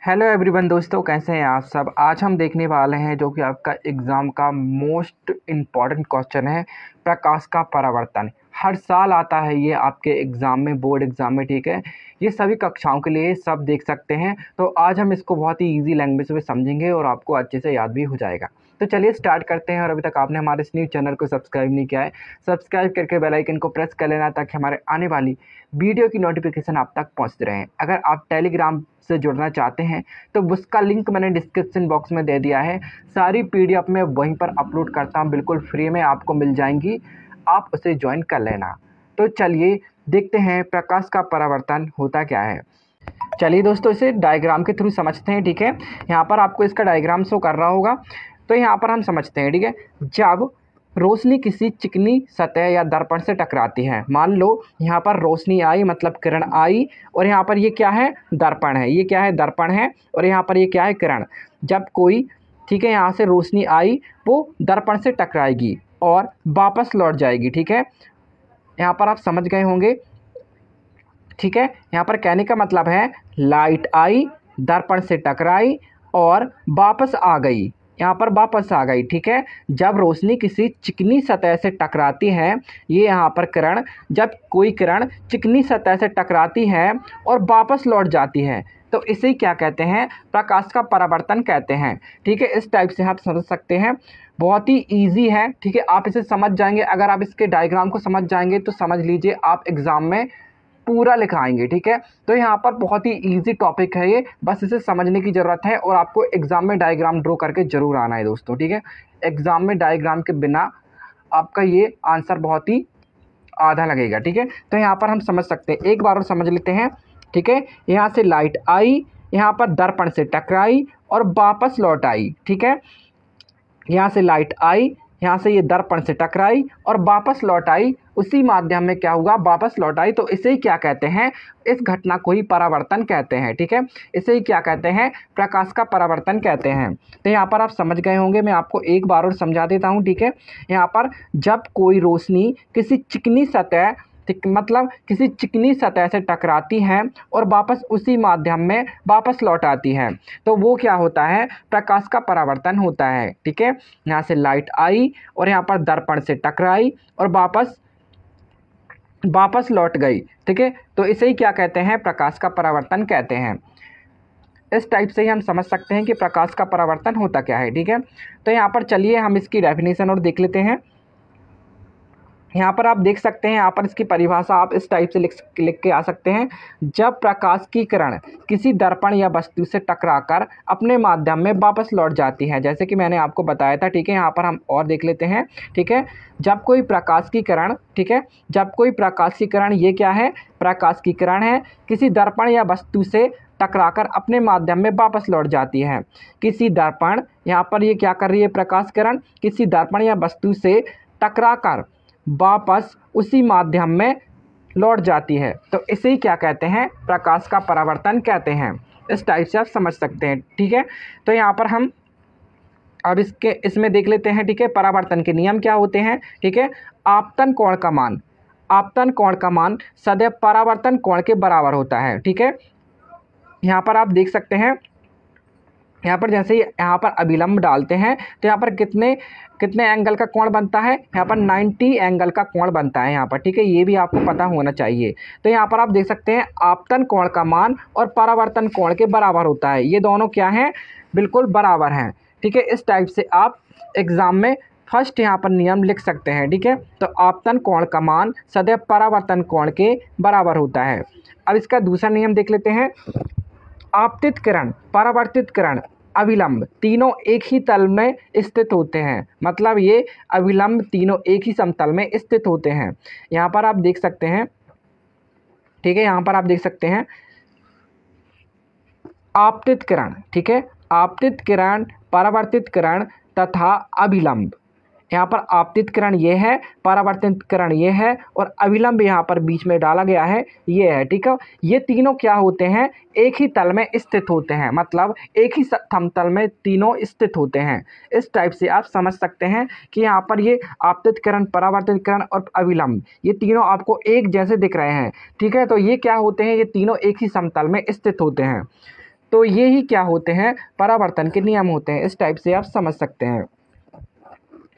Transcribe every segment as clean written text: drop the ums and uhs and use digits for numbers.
Hello everyone दोस्तों, कैसे हैं आप सब। आज हम देखने वाले हैं जो कि आपका एग्ज़ाम का मोस्ट इम्पॉर्टेंट क्वेश्चन है, प्रकाश का परावर्तन। हर साल आता है ये आपके एग्ज़ाम में, बोर्ड एग्ज़ाम में, ठीक है। ये सभी कक्षाओं के लिए सब देख सकते हैं। तो आज हम इसको बहुत ही इजी लैंग्वेज में समझेंगे और आपको अच्छे से याद भी हो जाएगा। तो चलिए स्टार्ट करते हैं। और अभी तक आपने हमारे इस न्यूज़ चैनल को सब्सक्राइब नहीं किया है, सब्सक्राइब करके बेल आइकन को प्रेस कर लेना ताकि हमारे आने वाली वीडियो की नोटिफिकेशन आप तक पहुंचते रहें। अगर आप टेलीग्राम से जुड़ना चाहते हैं तो उसका लिंक मैंने डिस्क्रिप्शन बॉक्स में दे दिया है। सारी पीडीएफ मैं वहीं पर अपलोड करता हूं, बिल्कुल फ्री में आपको मिल जाएंगी, आप उसे ज्वाइन कर लेना। तो चलिए देखते हैं प्रकाश का परावर्तन होता क्या है। चलिए दोस्तों, इसे डायग्राम के थ्रू समझते हैं, ठीक है। यहाँ पर आपको इसका डायग्राम शो कर रहा होगा, तो यहाँ पर हम समझते हैं, ठीक है। जब रोशनी किसी चिकनी सतह या दर्पण से टकराती है, मान लो यहाँ पर रोशनी आई, मतलब किरण आई, और यहाँ पर ये क्या है, दर्पण है। ये क्या है, दर्पण है, और यहाँ पर ये क्या है, किरण। जब कोई, ठीक है, यहाँ से रोशनी आई, वो दर्पण से टकराएगी और वापस लौट जाएगी, ठीक है। यहाँ पर आप समझ गए होंगे, ठीक है। यहाँ पर कहने का मतलब है लाइट आई, दर्पण से टकराई और वापस आ गई, यहाँ पर वापस आ गई, ठीक है। जब रोशनी किसी चिकनी सतह से टकराती है, ये यहाँ पर किरण, जब कोई किरण चिकनी सतह से टकराती है और वापस लौट जाती है, तो इसे क्या कहते हैं, प्रकाश का परावर्तन कहते हैं, ठीक है। इस टाइप से आप समझ सकते हैं, बहुत ही इजी है, ठीक है। आप इसे समझ जाएंगे, अगर आप इसके डायग्राम को समझ जाएंगे तो समझ लीजिए आप एग्ज़ाम में पूरा लिखाएंगे, ठीक है। तो यहाँ पर बहुत ही इजी टॉपिक है ये, बस इसे समझने की ज़रूरत है और आपको एग्ज़ाम में डायग्राम ड्रॉ करके ज़रूर आना है दोस्तों, ठीक है। एग्ज़ाम में डायग्राम के बिना आपका ये आंसर बहुत ही आधा लगेगा, ठीक है। तो यहाँ पर हम समझ सकते हैं, एक बार और समझ लेते हैं, ठीक है। यहाँ से लाइट आई, यहाँ पर दर्पण से टकराई और वापस लौट आई, ठीक है। यहाँ से लाइट आई, यहाँ से ये दर्पण से टकराई और वापस लौट आई, उसी माध्यम में क्या हुआ, वापस लौट आई। तो इसे ही क्या कहते हैं, इस घटना को ही परावर्तन कहते हैं, ठीक है। इसे ही क्या कहते हैं, प्रकाश का परावर्तन कहते हैं। तो यहाँ पर आप समझ गए होंगे, मैं आपको एक बार और समझा देता हूँ, ठीक है। यहाँ पर जब कोई रोशनी किसी चिकनी सतह, मतलब किसी चिकनी सतह से टकराती है और वापस उसी माध्यम में वापस लौट आती है, तो वो क्या होता है, प्रकाश का परावर्तन होता है, ठीक है। यहाँ से लाइट आई और यहाँ पर दर्पण से टकराई और वापस लौट गई, ठीक है। तो इसे ही क्या कहते हैं, प्रकाश का परावर्तन कहते हैं। इस टाइप से ही हम समझ सकते हैं कि प्रकाश का परावर्तन होता क्या है, ठीक है। तो यहाँ पर चलिए हम इसकी डेफिनेशन और देख लेते हैं। यहाँ पर आप देख सकते हैं, यहाँ पर इसकी परिभाषा आप इस टाइप से लिख के आ सकते हैं। जब प्रकाश की किरण किसी दर्पण या वस्तु से टकराकर अपने माध्यम में वापस लौट जाती है, जैसे कि मैंने आपको बताया था, ठीक है। यहाँ पर हम और देख लेते हैं, ठीक है। जब कोई प्रकाश की किरण, ठीक है, जब कोई प्रकाश की किरण, ये क्या है, प्रकाश की किरण है, किसी दर्पण या वस्तु से टकराकर अपने माध्यम में वापस लौट जाती है। किसी दर्पण, यहाँ पर ये क्या कर रही है, प्रकाश किरण किसी दर्पण या वस्तु से टकराकर वापस उसी माध्यम में लौट जाती है, तो इसे ही क्या कहते हैं, प्रकाश का परावर्तन कहते हैं। इस टाइप से आप समझ सकते हैं, ठीक है। तो यहाँ पर हम अब इसमें देख लेते हैं, ठीक है। परावर्तन के नियम क्या होते हैं, ठीक है। आपतन कोण का मान, आपतन कोण का मान सदैव परावर्तन कोण के बराबर होता है, ठीक है। यहाँ पर आप देख सकते हैं, यहाँ पर जैसे ही यहाँ पर अभिलंब डालते हैं तो यहाँ पर कितने एंगल का कोण बनता है, यहाँ पर 90 एंगल का कोण बनता है यहाँ पर, ठीक है। ये भी आपको पता होना चाहिए। तो यहाँ पर आप देख सकते हैं आपतन कोण का मान और परावर्तन कोण के बराबर होता है, ये दोनों क्या हैं, बिल्कुल बराबर हैं, ठीक है। इस टाइप से आप एग्ज़ाम में फर्स्ट यहाँ पर नियम लिख सकते हैं, ठीक है। तो आपतन कोण का मान सदैव परावर्तन कोण के बराबर होता है। अब इसका दूसरा नियम देख लेते हैं। आपतित किरण, परावर्तित किरण, अभिलंब तीनों एक ही तल में स्थित होते हैं, मतलब ये अभिलंब तीनों एक ही समतल में स्थित होते हैं। यहाँ पर आप देख सकते हैं, ठीक है। यहाँ पर आप देख सकते हैं आपतित किरण, ठीक है, आपतित किरण, परावर्तित किरण तथा अभिलंब। यहाँ पर आपतित किरण ये है, परावर्तित किरण ये है और अभिलंब यहाँ पर बीच में डाला गया है, ये है, ठीक है। ये तीनों क्या होते हैं, एक ही तल में स्थित होते हैं, मतलब एक ही समतल में तीनों स्थित होते हैं। इस टाइप से आप समझ सकते हैं कि यहाँ पर ये आपतित किरण, परावर्तित किरण और अभिलंब, ये तीनों आपको एक जैसे दिख रहे हैं, ठीक है। तो ये क्या होते हैं, ये तीनों एक ही समतल में स्थित होते हैं। तो ये ही क्या होते हैं, परावर्तन के नियम होते हैं। इस टाइप से आप समझ सकते हैं।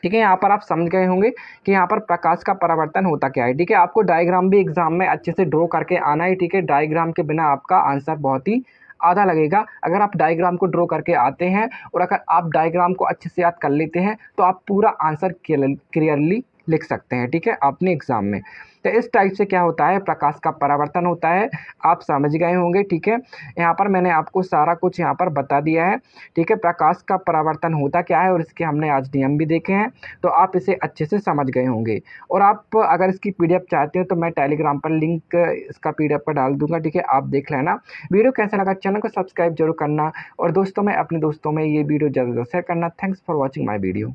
ठीक है, यहाँ पर आप समझ गए होंगे कि यहाँ पर प्रकाश का परावर्तन होता क्या है। ठीक है, आपको डायग्राम भी एग्जाम में अच्छे से ड्रॉ करके आना है। ठीक है, डायग्राम के बिना आपका आंसर बहुत ही आधा लगेगा। अगर आप डायग्राम को ड्रॉ करके आते हैं और अगर आप डायग्राम को अच्छे से याद कर लेते हैं तो आप पूरा आंसर क्लियरली लिख सकते हैं। ठीक है, अपने एग्जाम में। तो इस टाइप से क्या होता है, प्रकाश का परावर्तन होता है। आप समझ गए होंगे। ठीक है, यहाँ पर मैंने आपको सारा कुछ यहाँ पर बता दिया है। ठीक है, प्रकाश का परावर्तन होता क्या है और इसके हमने आज नियम भी देखे हैं, तो आप इसे अच्छे से समझ गए होंगे। और आप अगर इसकी पीडीएफ चाहते हो तो मैं टेलीग्राम पर लिंक इसका पीडीएफ पर डाल दूंगा। ठीक है, आप देख लेना। वीडियो कैसा लगा, चैनल को सब्सक्राइब जरूर करना और दोस्तों में अपने दोस्तों में ये वीडियो ज़्यादा से ज़्यादा शेयर करना। Thanks for watching my video.